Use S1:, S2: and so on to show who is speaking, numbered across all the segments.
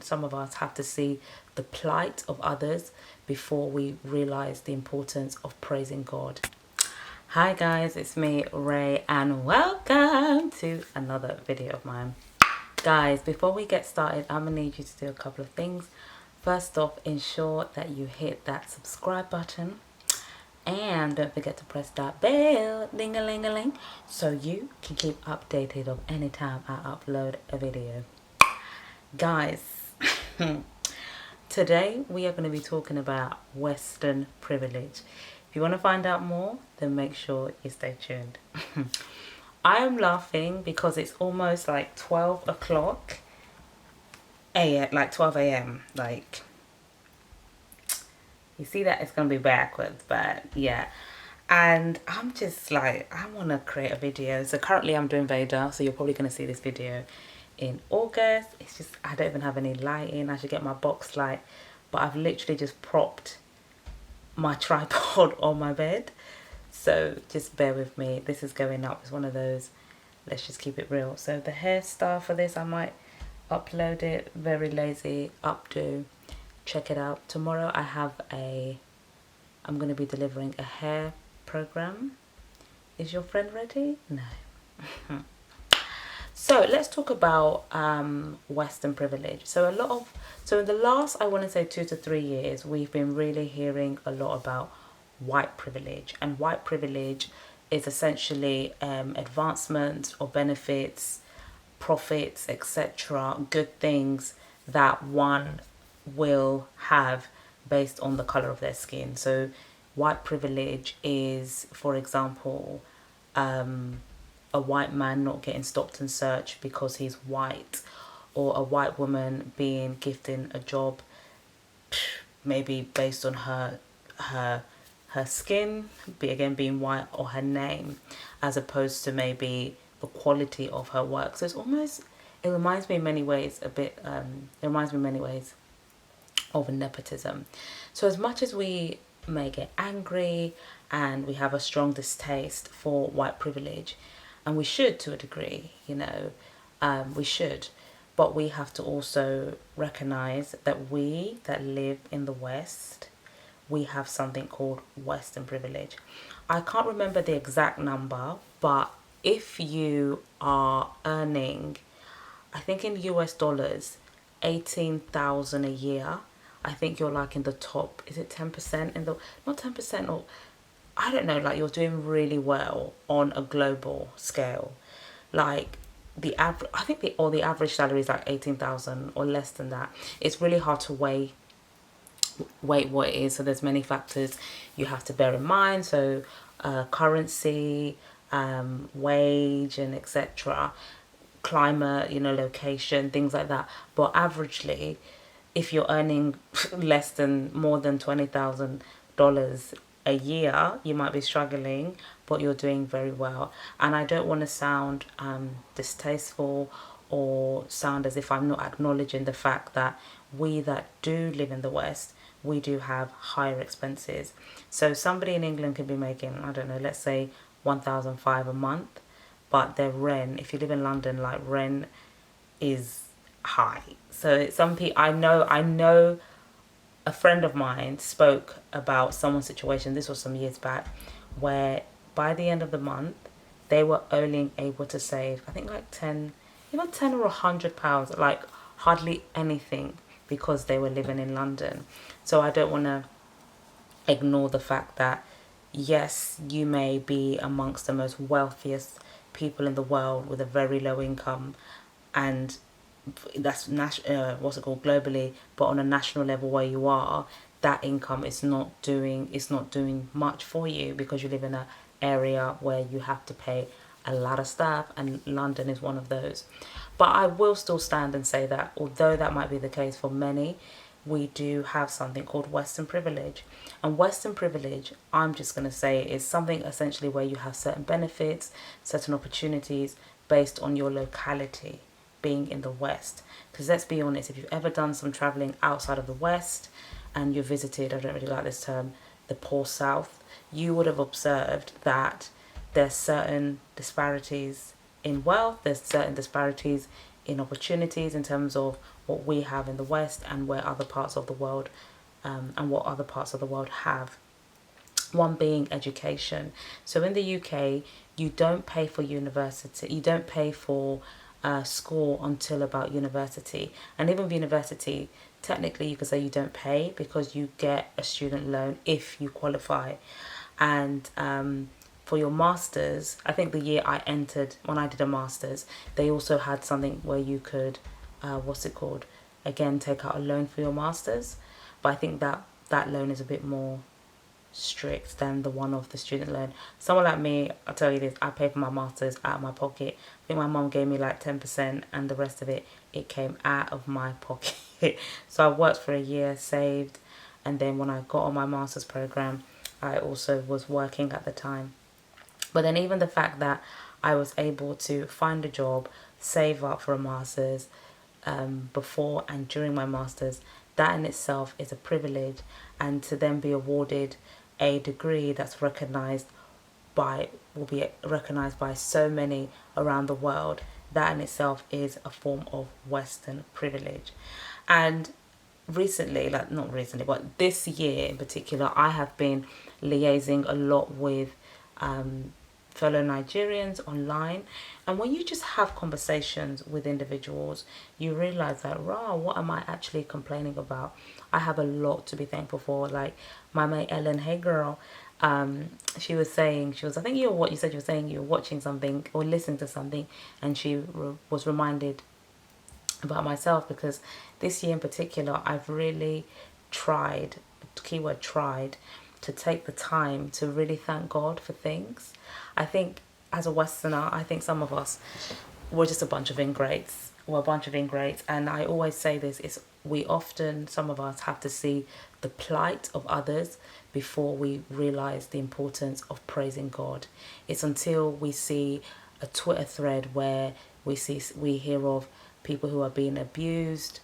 S1: some of us have to see the plight of others before we realize the importance of praising God. Hi guys, it's me, Ray, and welcome to another video of mine. Guys, before we get started, I'm gonna need you to do a couple of things. First off, ensure that you hit that subscribe button, and don't forget to press that bell, ding-a-ling-a-ling, so you can keep updated of any time I upload a video. Guys, today we are going to be talking about Western privilege. If you want to find out more, then make sure you stay tuned. I am laughing because it's almost like 12 o'clock a.m., like 12 a.m. Like, you see that it's going to be backwards, but yeah. And I'm just like, I want to create a video. So currently I'm doing VEDA, so you're probably going to see this video in August. It's just, I don't even have any lighting. I should get my box light, but I've literally just propped my tripod on my bed. So just bear with me. This is going up. It's one of those, let's just keep it real. So the hairstyle for this, I might upload it. Very lazy, updo. Check it out. Tomorrow I'm going to be delivering a hair program. Is your friend ready? No. So let's talk about Western privilege. So in the last, I want to say 2 to 3 years, we've been really hearing a lot about white privilege. And white privilege is essentially advancements or benefits, profits, etc., good things that one will have based on the color of their skin. So white privilege is, for example, a white man not getting stopped and searched because he's white, or a white woman being given a job maybe based on her skin, being white, or her name, as opposed to maybe the quality of her work. So it reminds me in many ways of nepotism. So as much as we may get angry and we have a strong distaste for white privilege, and we should to a degree, we should, but we have to also recognize that we that live in the West, we have something called Western privilege. I can't remember the exact number, but if you are earning, I think in US dollars, 18,000 a year, I think you're like in the top, is it 10% not 10%, or I don't know, like you're doing really well on a global scale. Like the average, I think the average salary is like 18,000 or less than that. It's really hard to weigh what it is. So there's many factors you have to bear in mind. So currency, wage, and etc., climate, location, things like that. But averagely, if you're earning more than $20,000 a year, you might be struggling, but you're doing very well. And I don't want to sound distasteful or sound as if I'm not acknowledging the fact that we that do live in the West, we do have higher expenses. So somebody in England could be making, I don't know, let's say 1,500 a month, but their rent, if you live in London, like rent is high. So some people, I know a friend of mine spoke about someone's situation, this was some years back, where by the end of the month they were only able to save, I think like 10 or £100, like hardly anything, because they were living in London. So I don't want to ignore the fact that yes, you may be amongst the most wealthiest people in the world with a very low income, and that's globally, but on a national level where you are, that income is not doing much for you, because you live in an area where you have to pay a lot of stuff, and London is one of those. But I will still stand and say that although that might be the case for many, we do have something called Western privilege. And Western privilege, I'm just going to say, is something essentially where you have certain benefits, certain opportunities based on your locality, being in the West. Because let's be honest, if you've ever done some traveling outside of the West and you visited, I don't really like this term, the poor South, you would have observed that there's certain disparities in wealth, there's certain disparities in opportunities in terms of what we have in the West and where other parts of the world and what other parts of the world have. One being education. So in the UK, you don't pay for university, you don't pay for school until about university. And even with university, technically you could say you don't pay because you get a student loan if you qualify. And for your masters, I think the year I entered, when I did a masters, they also had something where you could, again, take out a loan for your masters. But I think that loan is a bit more strict than the one of the student loan. Someone like me, I'll tell you this, I paid for my masters out of my pocket. I think my mum gave me like 10% and the rest of it came out of my pocket. So I worked for a year, saved, and then when I got on my master's program, I also was working at the time. But then even the fact that I was able to find a job, save up for a master's before and during my master's, that in itself is a privilege. And to then be awarded a degree that's will be recognized by so many around the world, that in itself is a form of Western privilege. And recently, not recently, but this year in particular, I have been liaising a lot with fellow Nigerians online. And when you just have conversations with individuals, you realize that, what am I actually complaining about? I have a lot to be thankful for. Like my mate Ellen, hey girl, she was saying, I think you were saying you were watching something or listening to something, and she was reminded about myself, because this year in particular, I've really tried, keyword tried, to take the time to really thank God for things. I think as a Westerner, I think some of us, we're just a bunch of ingrates. And I always say this, some of us have to see the plight of others before we realize the importance of praising God. It's until we see a Twitter thread where we hear of people who are being abused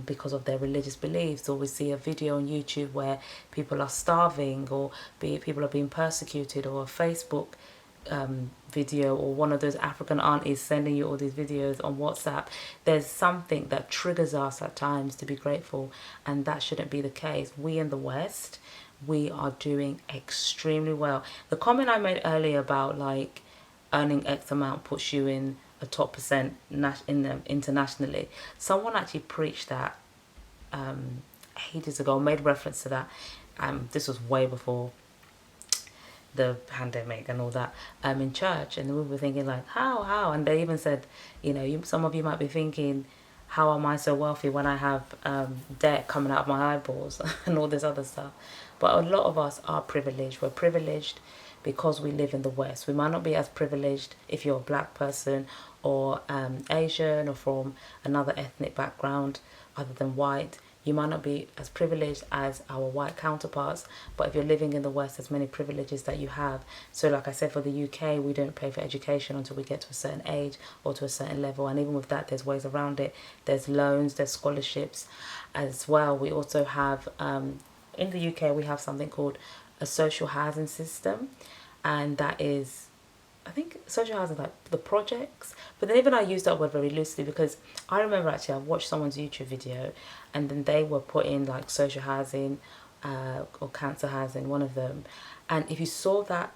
S1: because of their religious beliefs, or we see a video on YouTube where people are starving, or people are being persecuted, or a Facebook video, or one of those African aunties sending you all these videos on WhatsApp. There's something that triggers us at times to be grateful, and that shouldn't be the case. We in the West, we are doing extremely well. The comment I made earlier about like earning X amount puts you in a top percent internationally, someone actually preached that ages ago, made reference to that. This was way before the pandemic and all that, in church, and we were thinking like, how, and they even said, some of you might be thinking, how am I so wealthy when I have debt coming out of my eyeballs and all this other stuff. But a lot of us are privileged. We're privileged because we live in the West. We might not be as privileged if you're a black person or Asian or from another ethnic background other than white. You might not be as privileged as our white counterparts, but if you're living in the West, there's many privileges that you have. So like I said, for the UK, we don't pay for education until we get to a certain age or to a certain level. And even with that, there's ways around it. There's loans, there's scholarships as well. We also have, in the UK, we have something called a social housing system. And that is, I think social housing, like the projects. But then even I use that word very loosely, because I remember actually I watched someone's YouTube video, and then they were putting like social housing or cancer housing, one of them. And if you saw that,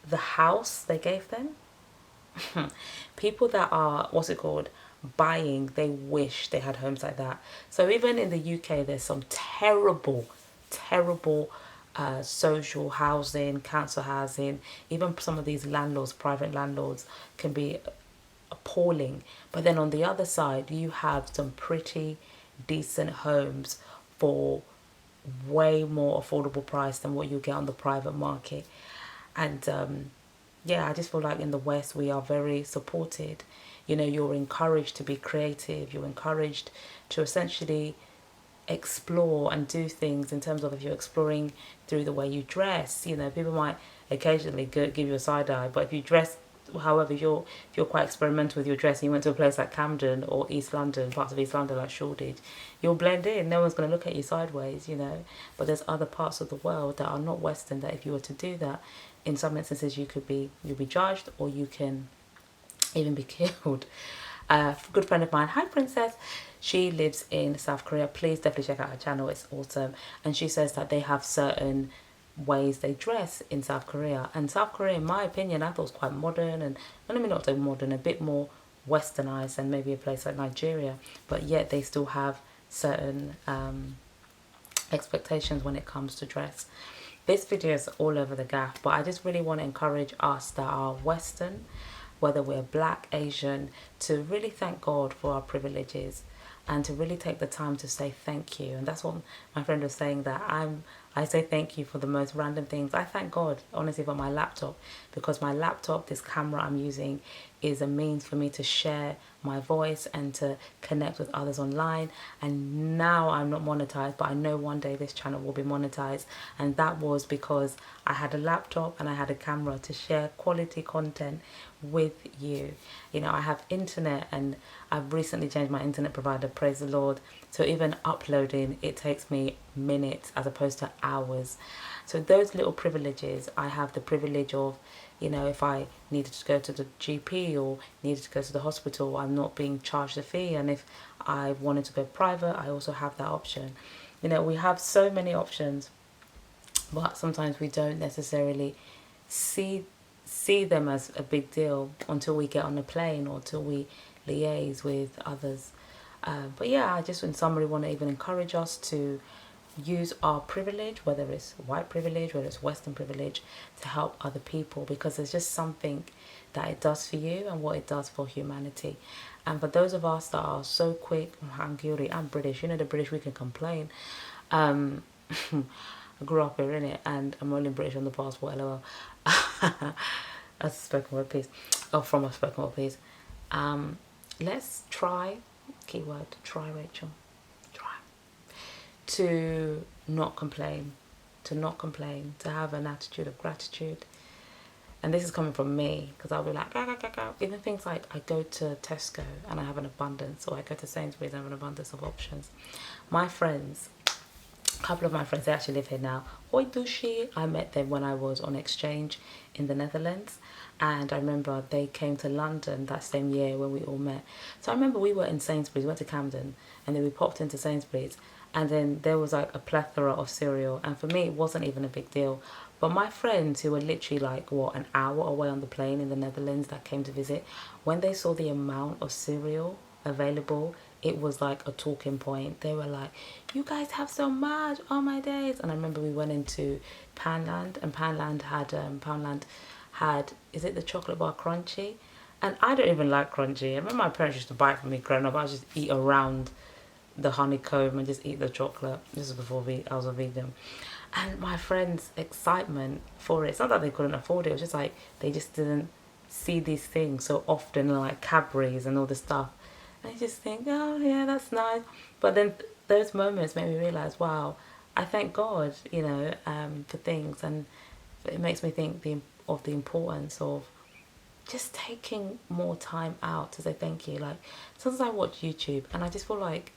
S1: the house they gave them, people that are, buying, they wish they had homes like that. So even in the UK, there's some terrible social housing, council housing. Even some of these landlords, private landlords, can be appalling. But then on the other side, you have some pretty decent homes for way more affordable price than what you get on the private market. And I just feel like in the West, we are very supported. You're encouraged to be creative. You're encouraged to essentially explore and do things, in terms of if you're exploring through the way you dress. People might occasionally give you a side eye, but if you dress, however, if you're quite experimental with your dress, and you went to a place like Camden or East London, parts of East London like Shoreditch, you'll blend in. No one's going to look at you sideways, But there's other parts of the world that are not Western, that if you were to do that, in some instances you'll be judged, or you can even be killed. A good friend of mine, hi Princess, she lives in South Korea. Please definitely check out her channel, it's awesome. And she says that they have certain ways they dress in South Korea, and South Korea, in my opinion, I thought was quite modern, and let me not say modern, a bit more westernized than maybe a place like Nigeria, but yet they still have certain expectations when it comes to dress. This video is all over the gaff, but I just really want to encourage us that are Western, whether we're Black, Asian, to really thank God for our privileges and to really take the time to say thank you. And that's what my friend was saying, that I say thank you for the most random things. I thank God, honestly, for my laptop, because my laptop, this camera I'm using, is a means for me to share my voice and to connect with others online. And now I'm not monetized, but I know one day this channel will be monetized, and that was because I had a laptop and I had a camera to share quality content with you. You know, I have internet, and I've recently changed my internet provider, praise the Lord. So even uploading, it takes me minutes as opposed to hours. So those little privileges, I have the privilege of, you know, if I needed to go to the GP or needed to go to the hospital, I'm not being charged a fee. And if I wanted to go private, I also have that option. You know, we have so many options, but sometimes we don't necessarily see them as a big deal until we get on a plane or until we liaise with others. But yeah, I just in summary want to even encourage us to use our privilege, whether it's white privilege, whether it's Western privilege, to help other people, because there's just something that it does for you and what it does for humanity. And for those of us that are so quick, I'm guilty, I'm British, you know, the British, we can complain. I grew up here in it, and I'm only British on the passport, lol. As a spoken word piece, or from a spoken word piece. Let's try, keyword, try, Rachel, try, to not complain, to have an attitude of gratitude. And this is coming from me, because I'll be like, gah, gah, gah, gah. Even things like I go to Tesco and I have an abundance, or I go to Sainsbury's and I have an abundance of options. My friends, a couple of my friends, they actually live here now. Hoi Dushi, I met them when I was on exchange in the Netherlands, and I remember they came to London that same year when we all met. So I remember we were in Sainsbury's, we went to Camden, and then we popped into Sainsbury's, and then there was like a plethora of cereal, and for me it wasn't even a big deal. But my friends who were literally like, what, an hour away on the plane in the Netherlands that came to visit, when they saw the amount of cereal available, it was like a talking point. They were like, you guys have so much, oh my days. And I remember we went into Poundland, and Poundland had, is it the chocolate bar crunchy? And I don't even like crunchy. I remember my parents used to buy it for me growing up. I would just eat around the honeycomb and just eat the chocolate. This was before I was a vegan. And my friends' excitement for it, it's not that they couldn't afford it, it was just like they just didn't see these things so often, like Cadbury's and all this stuff. And I just think, oh yeah, that's nice. But then those moments made me realise, wow, I thank God, you know, for things. And it makes me think of the importance of just taking more time out to say thank you. Like, sometimes I watch YouTube and I just feel like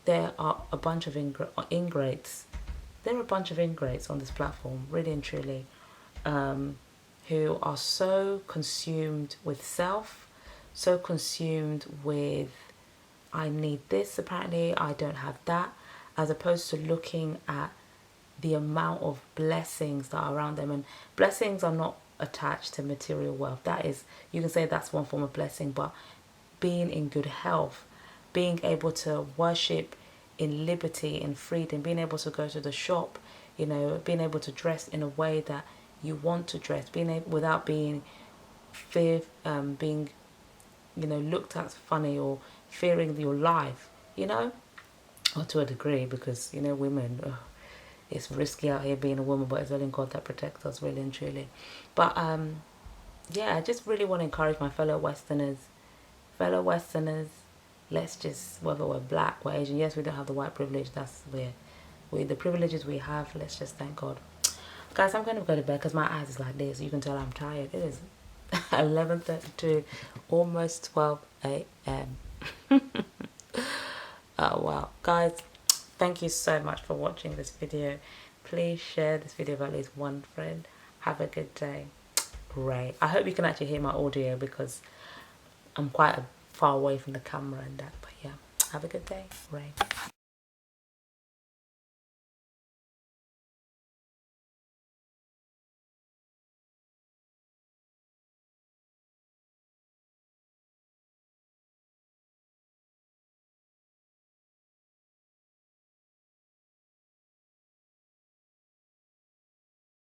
S1: there are a bunch of ingrates. There are a bunch of ingrates on this platform, really and truly, who are so consumed with self, so consumed with, I need this, apparently, I don't have that, as opposed to looking at the amount of blessings that are around them. And blessings are not attached to material wealth. That is, you can say that's one form of blessing, but being in good health, being able to worship in liberty and freedom, being able to go to the shop, you know, being able to dress in a way that you want to dress, being able, without being being, you know, looked at funny or fearing your life, you know, or to a degree, because, you know, women, it's risky out here being a woman, but it's only God that protects us, really and truly. But yeah, I just really want to encourage my fellow Westerners, let's just, whether we're Black, we're Asian, yes, we don't have the white privilege, that's where the privileges we have, let's just thank God. Guys, I'm going to go to bed because my eyes is like this. You can tell I'm tired. It is 11:32, almost 12 a.m. Oh wow, guys, thank you so much for watching this video. Please share this video with at least one friend. Have a good day. Great. I hope you can actually hear my audio, because I'm quite a far away from the camera and that. But yeah, have a good day. Right.